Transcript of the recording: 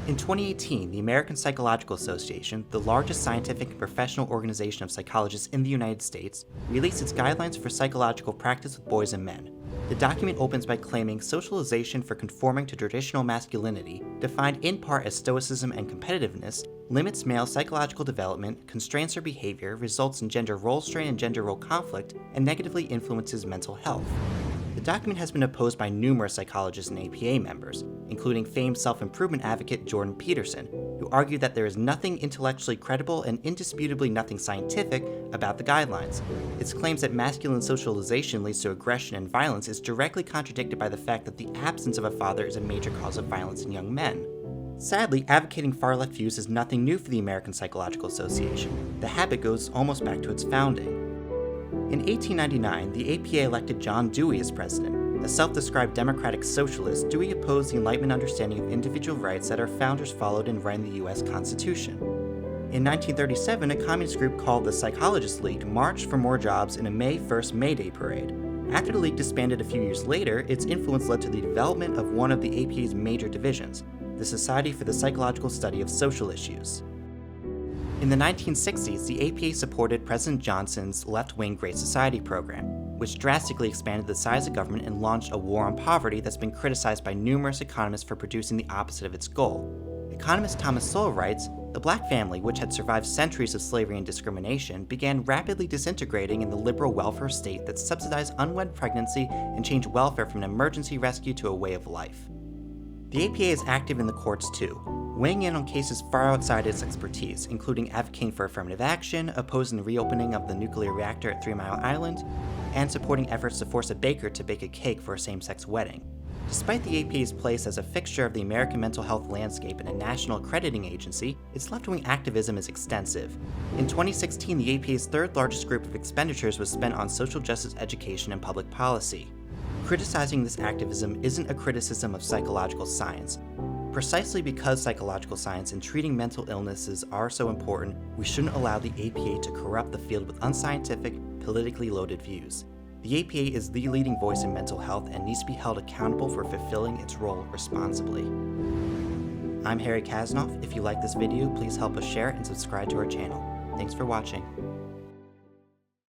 In 2018, the American Psychological Association, the largest scientific and professional organization of psychologists in the United States, released its guidelines for psychological practice with boys and men. The document opens by claiming socialization for conforming to traditional masculinity, defined in part as stoicism and competitiveness, limits male psychological development, constrains their behavior, results in gender role strain and gender role conflict, and negatively influences mental health. The document has been opposed by numerous psychologists and APA members, including famed self-improvement advocate Jordan Peterson, who argued that there is nothing intellectually credible and indisputably nothing scientific about the guidelines. Its claims that masculine socialization leads to aggression and violence is directly contradicted by the fact that the absence of a father is a major cause of violence in young men. Sadly, advocating far-left views is nothing new for the American Psychological Association. The habit goes almost back to its founding. In 1899, the APA elected John Dewey as president. A self-described democratic socialist, Dewey opposed the Enlightenment understanding of individual rights that our founders followed in writing the U.S. Constitution. In 1937, a communist group called the Psychologists League marched for more jobs in a May 1st May Day parade. After the League disbanded a few years later, its influence led to the development of one of the APA's major divisions, the Society for the Psychological Study of Social Issues. In the 1960s, the APA supported President Johnson's left-wing Great Society program, which drastically expanded the size of government and launched a war on poverty that's been criticized by numerous economists for producing the opposite of its goal. Economist Thomas Sowell writes, "The black family, which had survived centuries of slavery and discrimination, began rapidly disintegrating in the liberal welfare state that subsidized unwed pregnancy and changed welfare from an emergency rescue to a way of life." The APA is active in the courts too, weighing in on cases far outside its expertise, including advocating for affirmative action, opposing the reopening of the nuclear reactor at 3 Mile Island, and supporting efforts to force a baker to bake a cake for a same-sex wedding. Despite the APA's place as a fixture of the American mental health landscape and a national accrediting agency, its left-wing activism is extensive. In 2016, the APA's third largest group of expenditures was spent on social justice education and public policy. Criticizing this activism isn't a criticism of psychological science. Precisely because psychological science and treating mental illnesses are so important, we shouldn't allow the APA to corrupt the field with unscientific, politically loaded views. The APA is the leading voice in mental health and needs to be held accountable for fulfilling its role responsibly. I'm Harry Kasanoff. If you like this video, please help us share and subscribe to our channel. Thanks for watching.